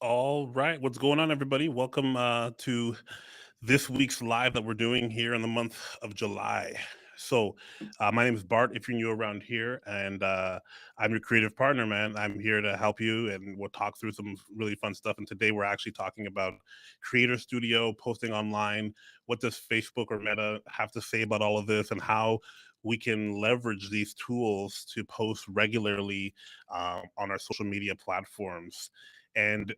All right, what's going on, everybody? Welcome to this week's live that we're doing here in the month of July. My name is Bart. If you're new around here, and I'm your creative partner, man. I'm here to help you, and we'll talk through some really fun stuff. And today, we're actually talking about Creator Studio, posting online. What does Facebook or Meta have to say about all of this, and how we can leverage these tools to post regularly on our social media platforms? And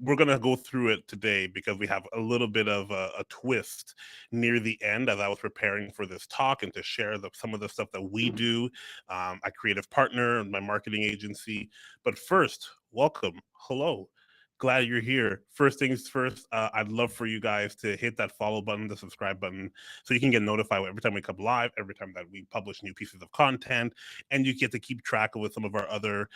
we're going to go through it today because we have a little bit of a twist near the end as I was preparing for this talk and to share some of the stuff that we do. A creative partner, my marketing agency. But first, welcome. Hello. Glad you're here. First things first, I'd love for you guys to hit that follow button, the subscribe button, so you can get notified every time we come live, every time that we publish new pieces of content, and you get to keep track of with some of our other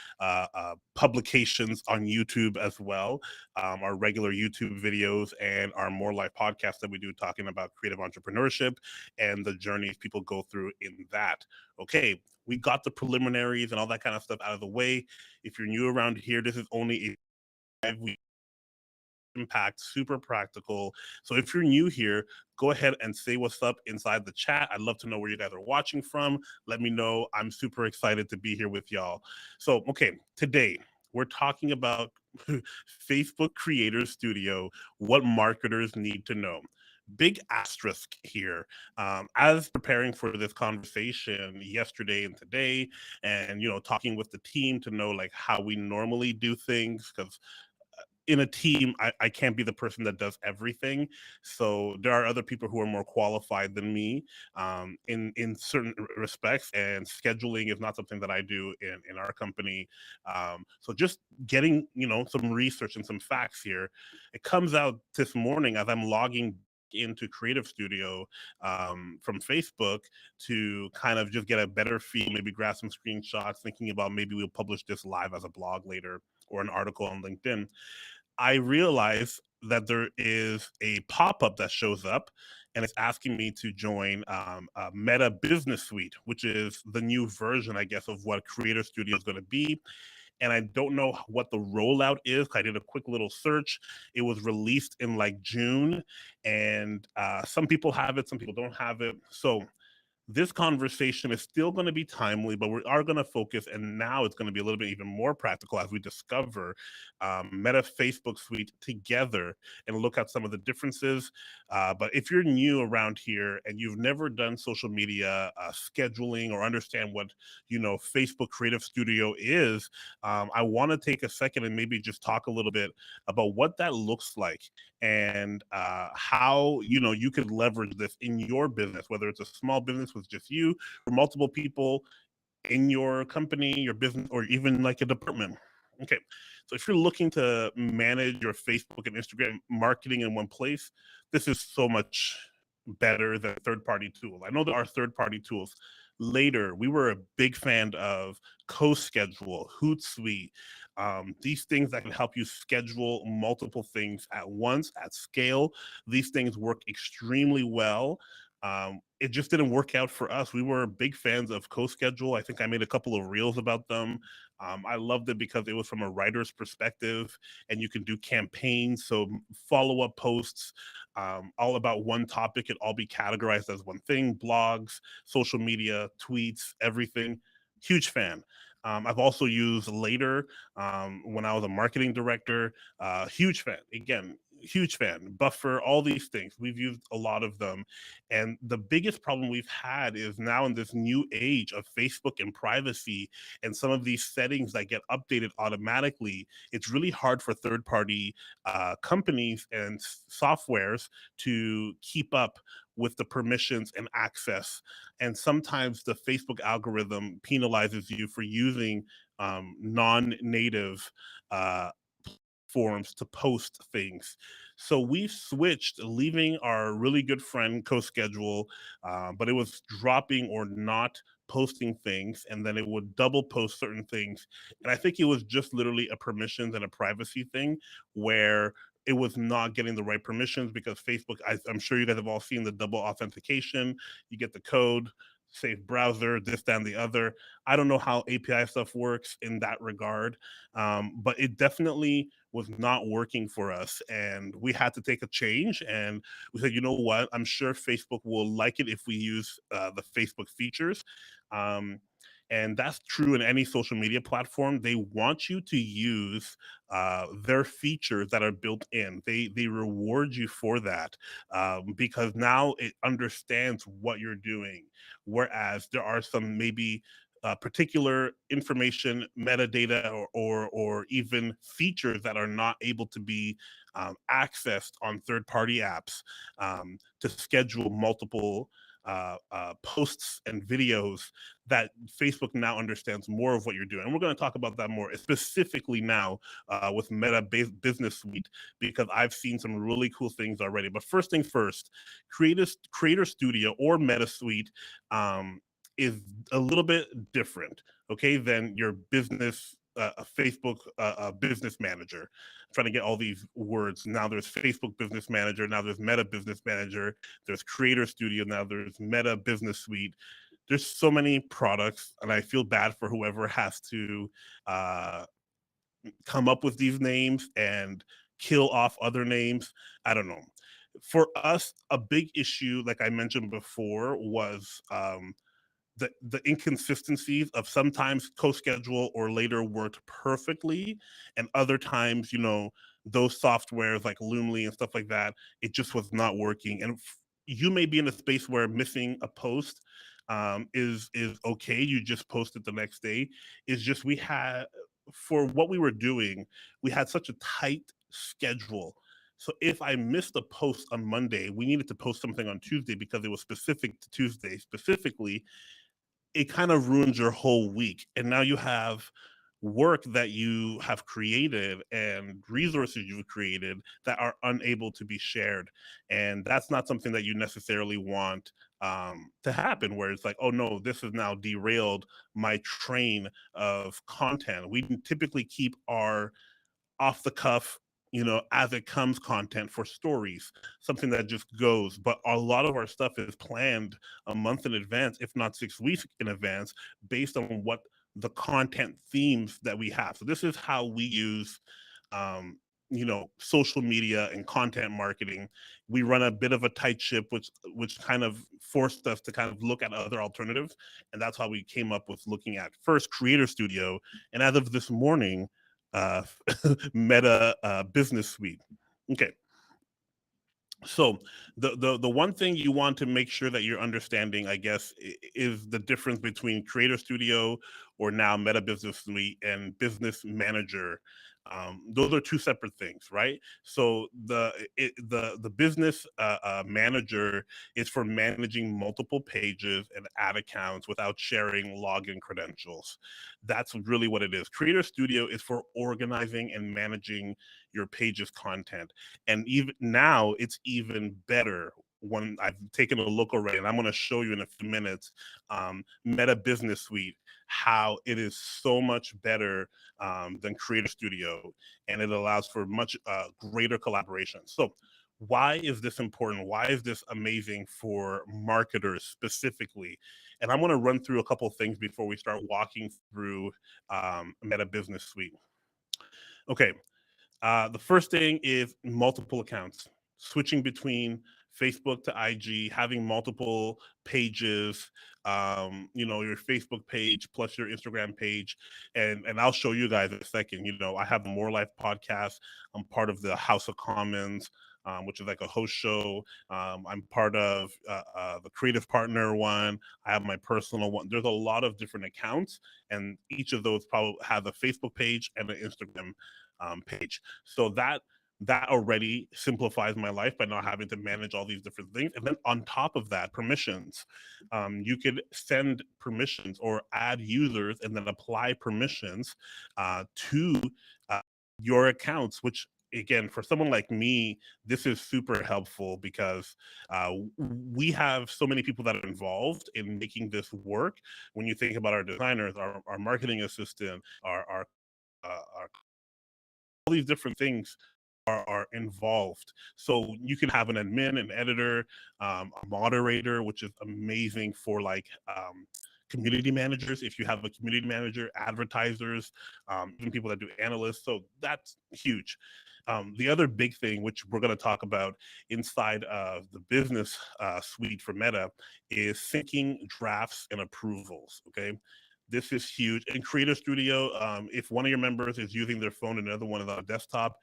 publications on YouTube as well, our regular YouTube videos and our More Life podcast that we do talking about creative entrepreneurship and the journeys people go through in that. Okay, we got the preliminaries and all that kind of stuff out of the way. If you're new around here, this is only a 5 week impact, super practical. So if you're new here, go ahead and say what's up inside the chat. I'd love to know where you guys are watching from. Let me know. I'm super excited to be here with y'all. So, okay, today we're talking about Facebook Creator Studio, what marketers need to know. Big asterisk here. As preparing for this conversation yesterday and today, and talking with the team to know like how we normally do things, because in a team, I can't be the person that does everything. So there are other people who are more qualified than me in certain respects, and scheduling is not something that I do in our company. So just getting some research and some facts here. It comes out this morning as I'm logging into Creative Studio from Facebook to kind of just get a better feel, maybe grab some screenshots, thinking about maybe we'll publish this live as a blog later or an article on LinkedIn. I realize that there is a pop-up that shows up and it's asking me to join a Meta Business Suite, which is the new version, I guess, of what Creator Studio is going to be. And I don't know what the rollout is. I did a quick little search. It was released in like June, and some people have it, some people don't have it. So this conversation is still going to be timely, but we are going to focus, and now it's going to be a little bit even more practical as we discover Meta Facebook Suite together and look at some of the differences. But if you're new around here and you've never done social media scheduling or understand what Facebook Creative Studio is, I want to take a second and maybe just talk a little bit about what that looks like and how you could leverage this in your business, whether it's a small business with just you or multiple people in your company, your business, or even like a department. Okay, so if you're looking to manage your Facebook and Instagram marketing in one place, this is so much better than third-party tools. I know there are third-party tools. Later, we were a big fan of CoSchedule, Hootsuite, these things that can help you schedule multiple things at once at scale. These things work extremely well. It just didn't work out for us. We were big fans of CoSchedule. I think I made a couple of reels about them. I loved it because it was from a writer's perspective, and you can do campaigns, so follow-up posts, all about one topic. It all be categorized as one thing: blogs, social media, tweets, everything. Huge fan. I've also used Later when I was a marketing director. Huge fan. Again, huge fan. Buffer, all these things. We've used a lot of them. And the biggest problem we've had is now in this new age of Facebook and privacy and some of these settings that get updated automatically, it's really hard for third party companies and softwares to keep up with the permissions and access. And sometimes the Facebook algorithm penalizes you for using non-native uh, forms to post things. So we switched, leaving our really good friend CoSchedule, but it was dropping or not posting things, and then it would double post certain things. And I think it was just literally a permissions and a privacy thing where it was not getting the right permissions because Facebook, I'm sure you guys have all seen the double authentication. You get the code, safe browser, this, that, and the other. I don't know how API stuff works in that regard, but it definitely was not working for us. And we had to take a change. And we said, you know what? I'm sure Facebook will like it if we use the Facebook features. Um, and that's true in any social media platform. They want you to use their features that are built in. They reward you for that, because now it understands what you're doing. Whereas there are some maybe particular information, metadata, or even features that are not able to be accessed on third-party apps, to schedule multiple posts and videos, that Facebook now understands more of what you're doing. And we're going to talk about that more specifically now with Meta Business Suite, because I've seen some really cool things already. But first things first, Creator Studio or Meta Suite is a little bit different, okay, than your business. A Facebook business manager. I'm trying to get all these words. Now there's Facebook Business Manager. Now there's Meta Business Manager. There's Creator Studio. Now there's Meta Business Suite. There's so many products, and I feel bad for whoever has to uh, come up with these names and kill off other names. I don't know. For us, a big issue, like I mentioned before, was the inconsistencies of sometimes co-schedule or later worked perfectly, and other times, those softwares like Loomly and stuff like that, it just was not working. And you may be in a space where missing a post is okay. You just post it the next day. Is just we had for what we were doing, we had such a tight schedule. So if I missed a post on Monday, we needed to post something on Tuesday because it was specific to Tuesday specifically. It kind of ruins your whole week. And now you have work that you have created and resources you've created that are unable to be shared. And that's not something that you necessarily want to happen, where it's like, oh no, this has now derailed my train of content. We typically keep our off the cuff, as it comes content for stories, something that just goes. But a lot of our stuff is planned a month in advance, if not 6 weeks in advance, based on what the content themes that we have. So this is how we use social media and content marketing. We run a bit of a tight ship, which kind of forced us to kind of look at other alternatives. And that's how we came up with looking at first Creator Studio, and as of this morning, uh, Meta Business Suite. Okay, so the one thing you want to make sure that you're understanding, I guess, is the difference between Creator Studio, or now Meta Business Suite, and Business Manager. Those are two separate things, right? So the business manager is for managing multiple pages and ad accounts without sharing login credentials. That's really what it is. Creator Studio is for organizing and managing your page's content. And even now, it's even better when I've taken a look already, and I'm going to show you in a few minutes, Meta Business Suite, how it is so much better than Creator Studio, and it allows for much greater collaboration. So why is this important? Why is this amazing for marketers specifically? And I'm going to run through a couple of things before we start walking through Meta Business Suite. Okay, the first thing is multiple accounts, switching between Facebook to IG, having multiple pages, your Facebook page plus your Instagram page. And I'll show you guys in a second. I have the More Life podcast. I'm part of the House of Commons, which is like a host show. I'm part of the Creative Partner one. I have my personal one. There's a lot of different accounts, and each of those probably has a Facebook page and an Instagram page. So that already simplifies my life by not having to manage all these different things. And then on top of that, permissions. You could send permissions or add users and then apply permissions to uh, your accounts, which again, for someone like me, this is super helpful because we have so many people that are involved in making this work. When you think about our designers, our marketing assistant, our all these different things, are involved. So you can have an admin, an editor, a moderator, which is amazing for like community managers. If you have a community manager, advertisers, even people that do analysts, so that's huge. The other big thing, which we're going to talk about inside of the business suite for Meta, is syncing drafts and approvals. Okay, this is huge. In Creator Studio, if one of your members is using their phone and another one is on a desktop,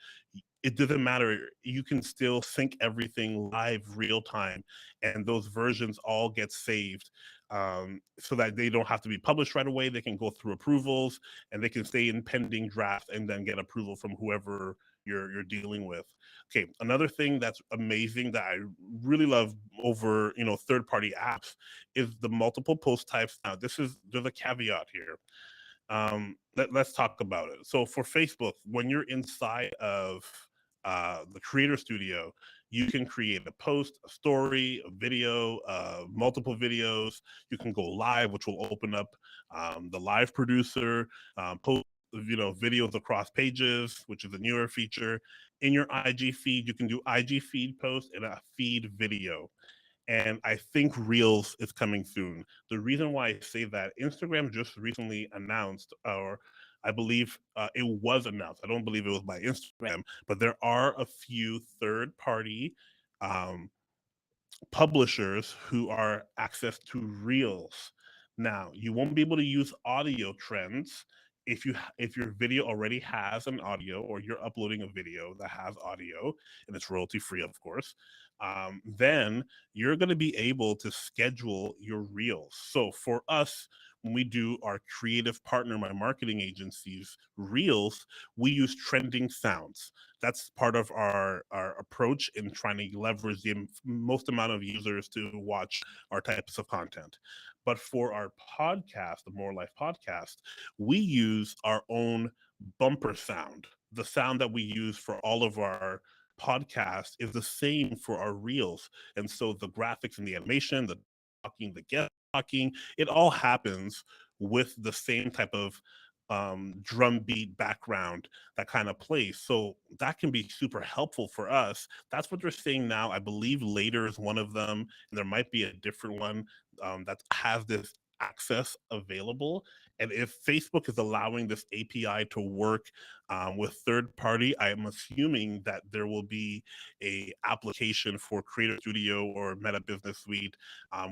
it doesn't matter. You can still sync everything live, real time, and those versions all get saved, so that they don't have to be published right away. They can go through approvals and they can stay in pending draft and then get approval from whoever you're dealing with. Okay, another thing that's amazing that I really love over third party apps is the multiple post types. Now, there's a caveat here. Let's talk about it. So for Facebook, when you're inside of the Creator Studio, you can create a post, a story, a video, multiple videos. You can go live, which will open up the live producer, post videos across pages, which is a newer feature. In your IG feed, you can do IG feed post and a feed video, and I think Reels is coming soon. The reason why I say that, Instagram just recently announced, or I believe it was announced. I don't believe it was by Instagram, but there are a few third-party um, publishers who are access to Reels. Now, you won't be able to use audio trends if your video already has an audio, or you're uploading a video that has audio and it's royalty free, of course. Then you're going to be able to schedule your reels. So for us, when we do our creative partner, my marketing agency's reels, we use trending sounds. That's part of our approach in trying to leverage the most amount of users to watch our types of content. But for our podcast, the More Life podcast, we use our own bumper sound. The sound that we use for all of our podcasts is the same for our reels. And so the graphics and the animation, the talking, the guest talking, it all happens with the same type of drum beat background that kind of plays. So that can be super helpful for us. That's what they're saying now. I believe later is one of them, and there might be a different one that has this access available. And if Facebook is allowing this API to work with third party, I am assuming that there will be a application for Creator Studio or Meta Business Suite,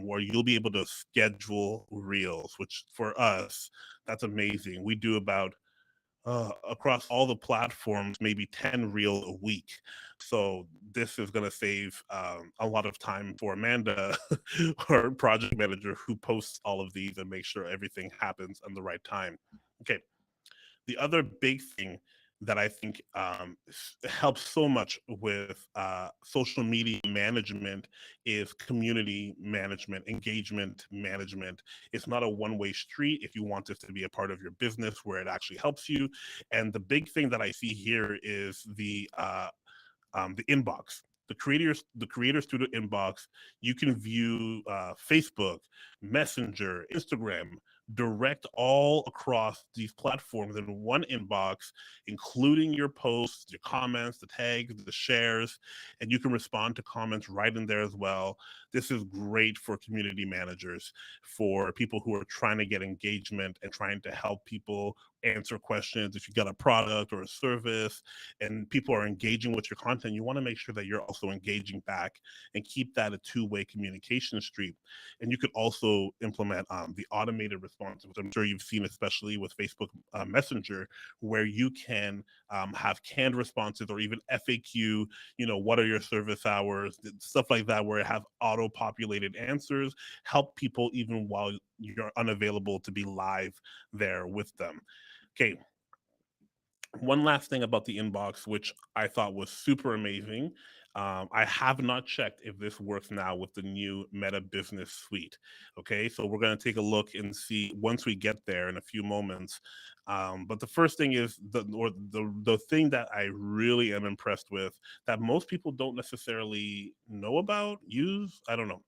where you'll be able to schedule reels, which for us, that's amazing. We do about across all the platforms, maybe 10 reel a week. So this is going to save a lot of time for Amanda, our project manager, who posts all of these and makes sure everything happens on the right time. Okay. The other big thing that I think helps so much with social media management is community management, engagement management. It's not a one-way street if you want this to be a part of your business where it actually helps you. And the big thing that I see here is the inbox, the creator student inbox. You can view Facebook, Messenger, Instagram, direct all across these platforms in one inbox, including your posts, your comments, the tags, the shares, and you can respond to comments right in there as well. This is great for community managers, for people who are trying to get engagement and trying to help people answer questions. If you got a product or a service and people are engaging with your content, you want to make sure that you're also engaging back and keep that a two-way communication street. And you could also implement the automated responses, which I'm sure you've seen, especially with Facebook Messenger, where you can have canned responses or even FAQ, what are your service hours, stuff like that, where it have auto-populated answers, help people even while you're unavailable to be live there with them. Okay, one last thing about the inbox, which I thought was super amazing. I have not checked if this works now with the new Meta Business Suite. Okay, so we're going to take a look and see once we get there in a few moments. But the first thing is the thing that I really am impressed with, that most people don't necessarily know about, use, I don't know,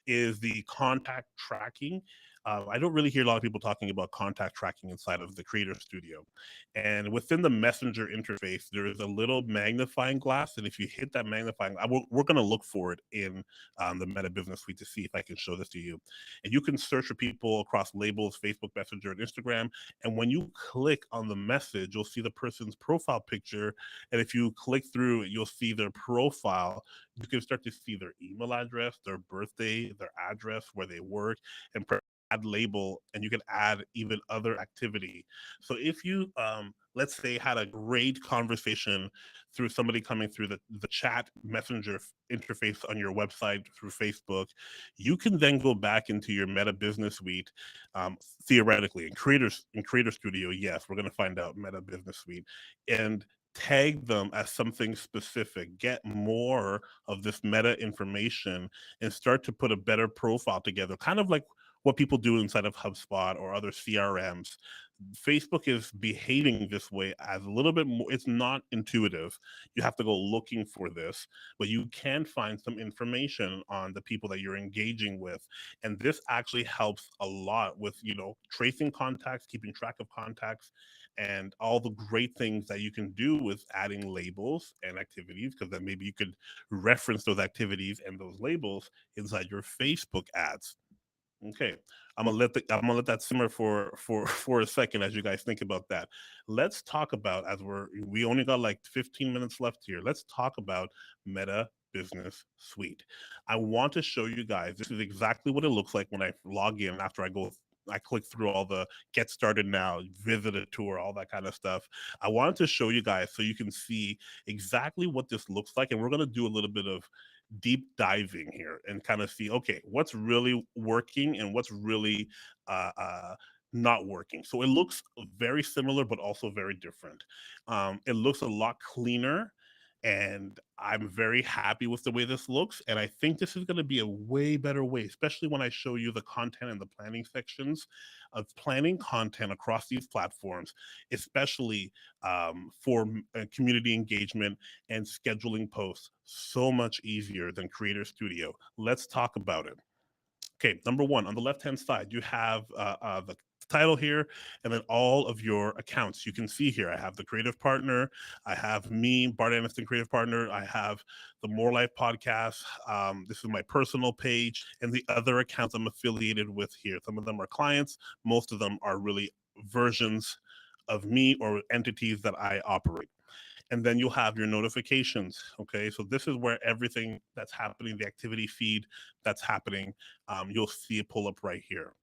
is the contact tracking. I don't really hear a lot of people talking about contact tracking inside of the Creator Studio. And within the Messenger interface, there is a little magnifying glass. And if you hit that magnifying, we're going to look for it in the Meta Business Suite to see if I can show this to you. And you can search for people across labels, Facebook Messenger, and Instagram. And when you click on the message, you'll see the person's profile picture. And if you click through, you'll see their profile. You can start to see their email address, their birthday, their address, where they work, and add label, and you can add even other activity. So if you let's say had a great conversation through somebody coming through the chat messenger interface on your website through Facebook, you can then go back into your Meta Business Suite, theoretically in Creator Studio. Yes, we're going to find out Meta Business Suite, and tag them as something specific, get more of this meta information, and start to put a better profile together, kind of like what people do inside of HubSpot or other CRMs. Facebook is behaving this way as a little bit more, it's not intuitive. You have to go looking for this, but you can find some information on the people that you're engaging with. And this actually helps a lot with, tracing contacts, keeping track of contacts, and all the great things that you can do with adding labels and activities, because then maybe you could reference those activities and those labels inside your Facebook ads. Okay, I'm gonna let that simmer for for a second as you guys think about that. Let's talk about, as we only got like 15 minutes left here. Let's talk about Meta Business Suite. I want to show you guys, this is exactly what it looks like when I log in after I click through all the get started now, visit a tour, all that kind of stuff. I wanted to show you guys so you can see exactly what this looks like. And we're going to do a little bit of deep diving here and kind of see, okay, what's really working and what's really uh, uh, not working. So it looks very similar, but also very different. It looks a lot cleaner, and I'm very happy with the way this looks. And I think this is going to be a way better way, especially when I show you the content and the planning sections of planning content across these platforms, especially for community engagement and scheduling posts. So much easier than Creator Studio. Let's talk about it. Okay, number one, on the left-hand side, you have the title here, and then all of your accounts. You can see here, I have the creative partner, I have me, Bart Aniston, creative partner, I have the More Life podcast. This is my personal page, and the other accounts I'm affiliated with here. Some of them are clients, most of them are really versions of me or entities that I operate. And then you'll have your notifications. Okay, so this is where everything that's happening, the activity feed that's happening, you'll see it pull up right here.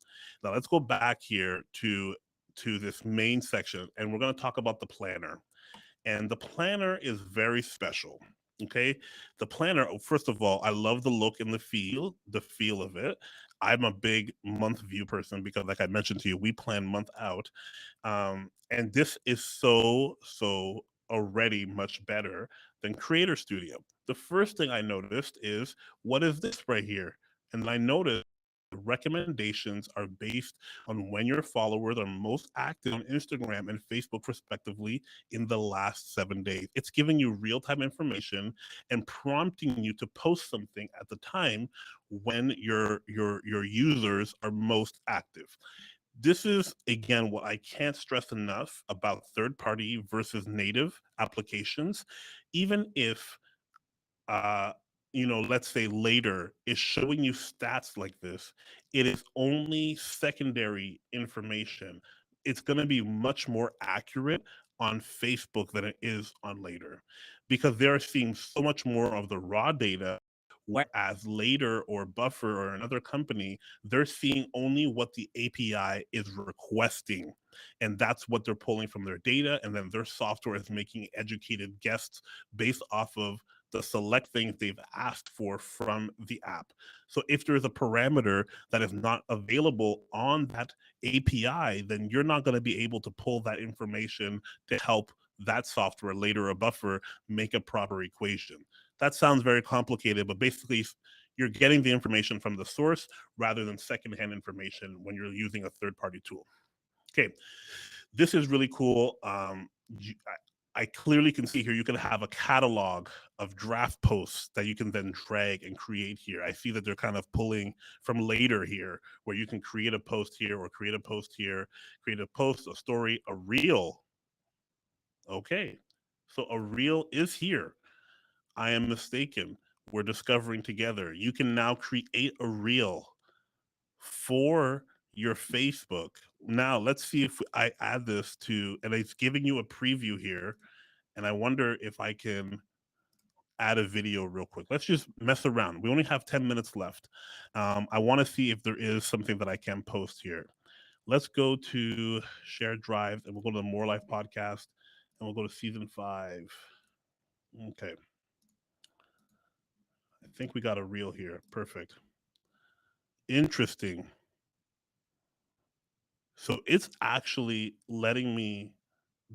Now let's go back here to this main section, and we're going to talk about the planner. And the planner is very special. Okay, the planner, first of all, I love the look and the feel of it. I'm a big month view person because, like I mentioned to you, we plan month out. And this is so already much better than Creator Studio. The first thing I noticed is, what is this right here? And I noticed the recommendations are based on when your followers are most active on Instagram and Facebook, respectively, in the last 7 days. It's giving you real-time information and prompting you to post something at the time when your users are most active. This is, again, what I can't stress enough about third party versus native applications. Even if uh let's say Later is showing you stats like this, it is only secondary information. It's going to be much more accurate on Facebook than it is on Later, because they're seeing so much more of the raw data, whereas Later or Buffer or another company, they're seeing only what the API is requesting, and that's what they're pulling from their data, and then their software is making educated guesses based off of the select things they've asked for from the app. So if there's a parameter that is not available on that API, then you're not going to be able to pull that information to help that software Later, a Buffer, make a proper equation. That sounds very complicated, but basically you're getting the information from the source rather than secondhand information when you're using a third party tool. Okay, this is really cool. I clearly can see here you can have a catalog of draft posts that you can then drag and create here. I see that they're kind of pulling from later here, where you can create a post here or create a post here, create a post, a story, a reel. Okay, so a reel is here. I am mistaken. We're discovering together. You can now create a reel for your Facebook. Now, let's see if I add this to, and it's giving you a preview here. And I wonder if I can add a video real quick. Let's just mess around. We only have 10 minutes left. I want to see if there is something that I can post here. Let's go to Shared Drive and we'll go to the More Life podcast and we'll go to season 5. Okay. I think we got a reel here. Perfect. Interesting. So it's actually letting me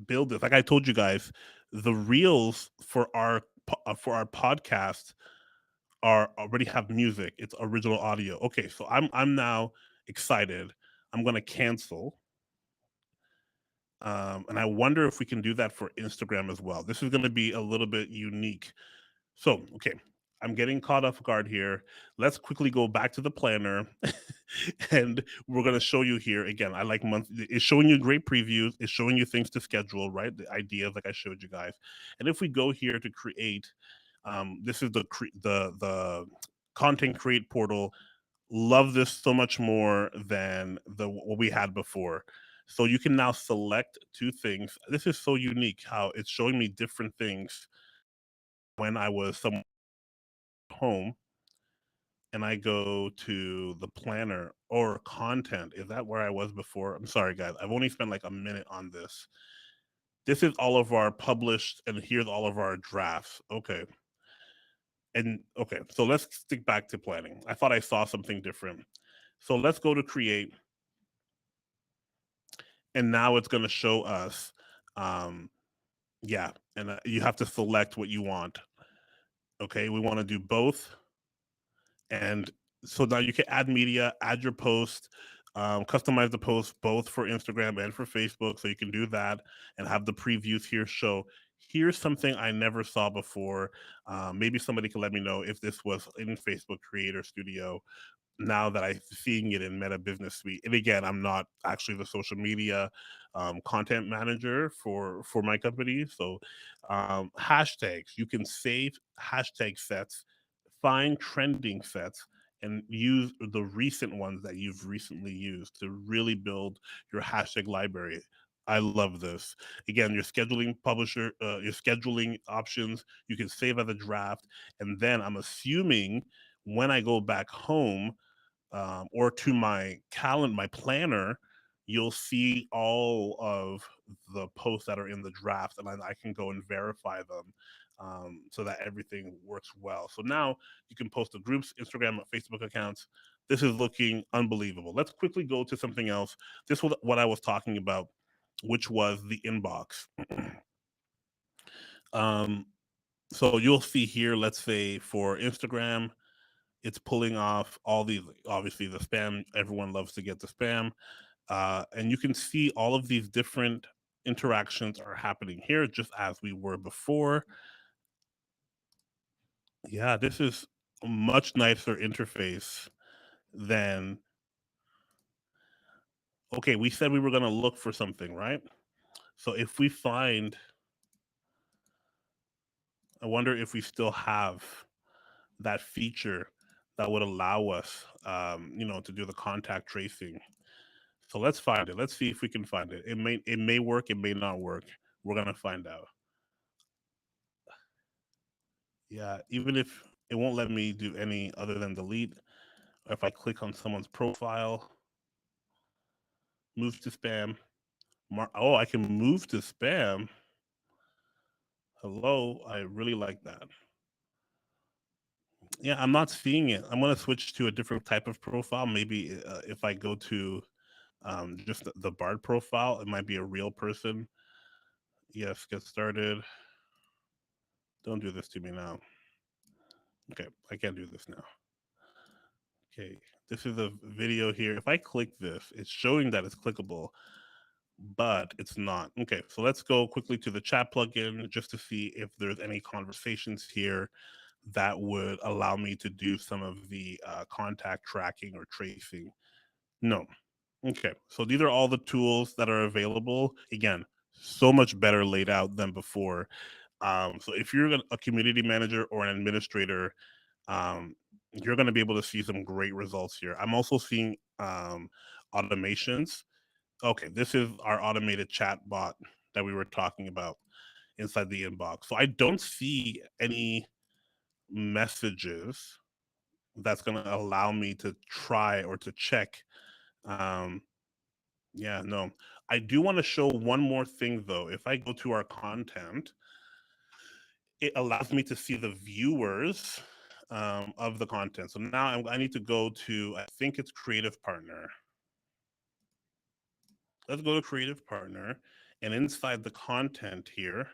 build this. Like I told you guys, the reels for our podcast are already have music. It's original audio. Okay, so I'm now excited. I'm gonna cancel. And I wonder if we can do that for Instagram as well. This is going to be a little bit unique. So, okay, I'm getting caught off guard here. Let's quickly go back to the planner and we're going to show you here again. I like month, it's showing you great previews, it's showing you things to schedule, right? The ideas like I showed you guys. And if we go here to create, this is the content create portal. Love this so much more than the what we had before. So you can now select two things. This is so unique how it's showing me different things when I was some home and I go to the planner or content. Is that where I was before? I'm sorry, guys. I've only spent like a minute on this. This is all of our published, and here's all of our drafts. Okay. And okay, so let's stick back to planning. I thought I saw something different. So let's go to create, and now it's going to show us, um, yeah, and you have to select what you want. Okay, we want to do both. And so now you can add media, add your post, customize the post both for Instagram and for Facebook. So you can do that and have the previews here show. Here's something I never saw before. Maybe somebody can let me know if this was in Facebook Creator Studio now that I'm seeing it in Meta Business Suite. And again, I'm not actually the social media content manager for my company. So hashtags, you can save hashtag sets, find trending sets, and use the recent ones that you've recently used to really build your hashtag library. I love this. Again, your scheduling publisher, your scheduling options, you can save as a draft. And then I'm assuming when I go back home, or to my calendar, my planner, you'll see all of the posts that are in the draft, and I can go and verify them, so that everything works well. So now you can post to groups, Instagram, Facebook accounts. This is looking unbelievable. Let's quickly go to something else. This was what I was talking about, which was the inbox. um, so you'll see here, let's say for Instagram, it's pulling off all these, obviously the spam. Everyone loves to get the spam, and you can see all of these different interactions are happening here, just as we were before. Yeah, this is a much nicer interface than. Okay, we said we were going to look for something, right? So if we find, I wonder if we still have that feature that would allow us, to do the contact tracing. So let's find it. Let's see if we can find it. It may work, it may not work. We're gonna find out. Yeah, even if it won't let me do any other than delete. If I click on someone's profile, move to spam. Oh, I can move to spam. Hello, I really like that. Yeah, I'm not seeing it. I'm gonna switch to a different type of profile. Maybe if I go to just the Bard profile, it might be a real person. Yes, get started. Don't do this to me now. Okay, I can't do this now. Okay, this is a video here. If I click this, it's showing that it's clickable. but it's not. Okay, so let's go quickly to the chat plugin just to see if there's any conversations here that would allow me to do some of the contact tracking or tracing. No. Okay, so these are all the tools that are available. Again, so much better laid out than before. So if you're a community manager or an administrator, um, you're going to be able to see some great results here. I'm also seeing automations. Okay, this is our automated chat bot that we were talking about inside the inbox. So I don't see any messages that's going to allow me to try or to check. Um, yeah, no. I do want to show one more thing though. If I go to our content, it allows me to see the viewers of the content. So now I need to go to, I think it's Creative Partner. Let's go to Creative Partner, and inside the content here,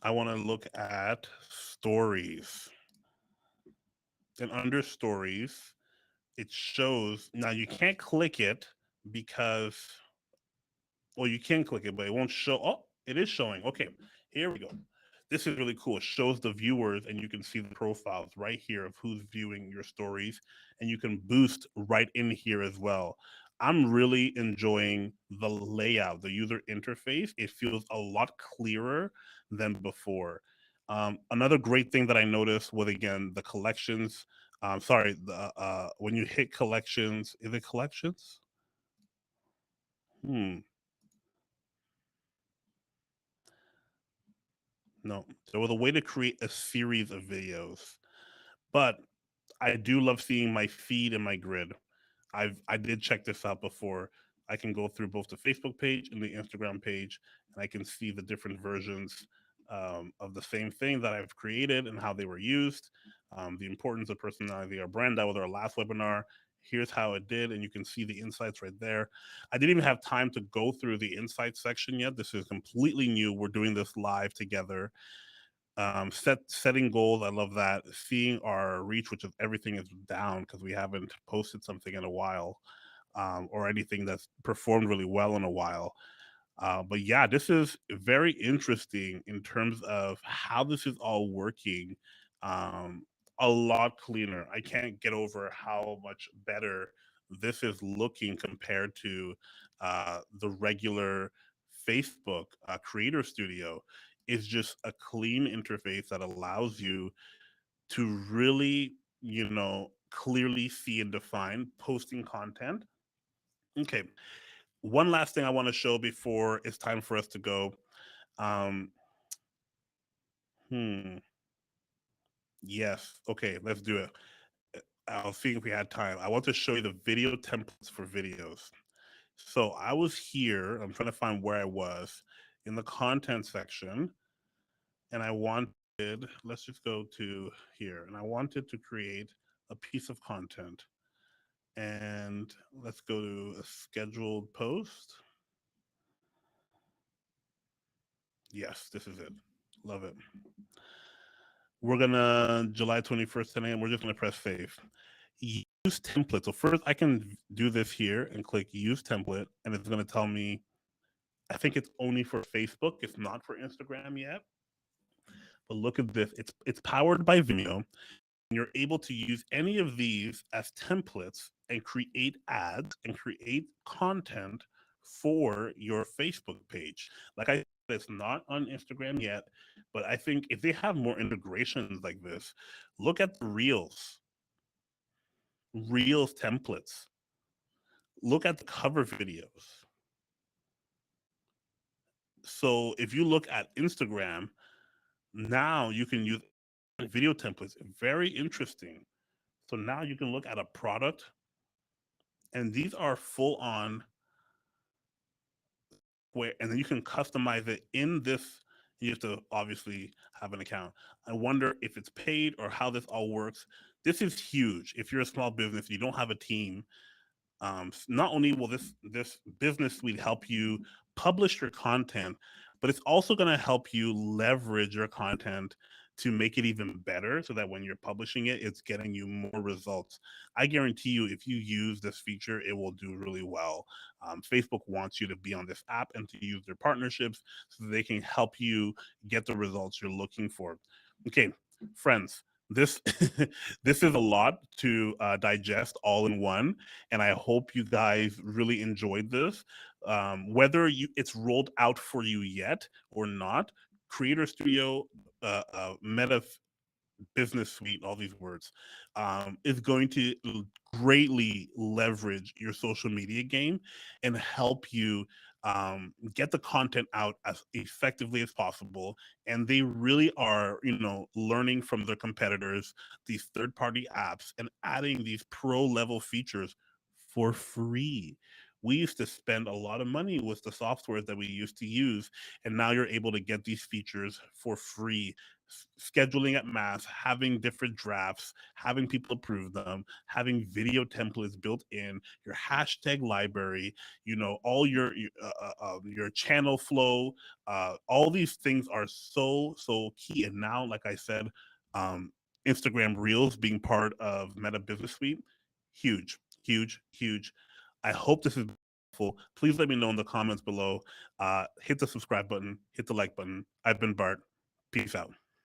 I want to look at stories. And under stories, it shows, now you can't click it because, well, you can click it, but it won't show. Oh, it is showing. Okay, here we go. This is really cool. It shows the viewers, and you can see the profiles right here of who's viewing your stories, and you can boost right in here as well. I'm really enjoying the layout, the user interface. It feels a lot clearer than before. Another great thing that I noticed was, again, the collections. Sorry, when you hit collections, is it collections? Hmm. No. There was a way to create a series of videos, but I do love seeing my feed and my grid. I did check this out before. I can go through both the Facebook page and the Instagram page, and I can see the different versions of the same thing that I've created and how they were used. The importance of personality or brand. That was our last webinar. Here's how it did, and you can see the insights right there. I didn't even have time to go through the insights section yet. This is completely new. We're doing this live together. Setting goals, I love that. Seeing our reach, which is everything, is down because we haven't posted something in a while, or anything that's performed really well in a while. But yeah, this is very interesting in terms of how this is all working. um, a lot cleaner. I can't get over how much better this is looking compared to the regular Facebook Creator Studio. Is just a clean interface that allows you to really, clearly see and define posting content. Okay, one last thing I want to show before it's time for us to go. Um, hmm. Yes. Okay, let's do it. I'll see if we had time. I want to show you the video templates for videos. So I was here. I'm trying to find where I was in the content section, and I wanted. Let's just go to here, and I wanted to create a piece of content. And let's go to a scheduled post. Yes, this is it. Love it. We're gonna July 21st 10 a.m. We're just gonna press save. Use template. So first I can do this here and click use template, and it's gonna tell me, I think it's only for Facebook. It's not for Instagram yet. But look at this. It's powered by Vimeo. And you're able to use any of these as templates and create ads and create content for your Facebook page. Like I said, it's not on Instagram yet, but I think if they have more integrations like this, look at the Reels templates. Look at the cover videos. So if you look at Instagram, now you can use video templates. Very interesting. So now you can look at a product, and these are full on where, and then you can customize it in this. You have to obviously have an account. I wonder if it's paid or how this all works. This is huge. If you're a small business, you don't have a team. Not only will this business suite help you publish your content, but it's also going to help you leverage your content to make it even better so that when you're publishing it, it's getting you more results. I guarantee you, if you use this feature, it will do really well. Facebook wants you to be on this app and to use their partnerships so that they can help you get the results you're looking for. Okay, friends, this this is a lot to digest all in one, and I hope you guys really enjoyed this. Whether it's rolled out for you yet or not, Creator Studio, Meta Business Suite, all these words, is going to greatly leverage your social media game and help you get the content out as effectively as possible. And they really are, learning from their competitors, these third party apps, and adding these pro level features for free. We used to spend a lot of money with the softwares that we used to use, and now you're able to get these features for free. Scheduling at mass, having different drafts, having people approve them, having video templates built in, your hashtag library, all your channel flow, all these things are so key. And now, like I said, um, Instagram Reels being part of Meta Business Suite, huge, huge, huge. I hope this is helpful. Please let me know in the comments below. Hit the subscribe button, hit the like button. I've been Bart. Peace out.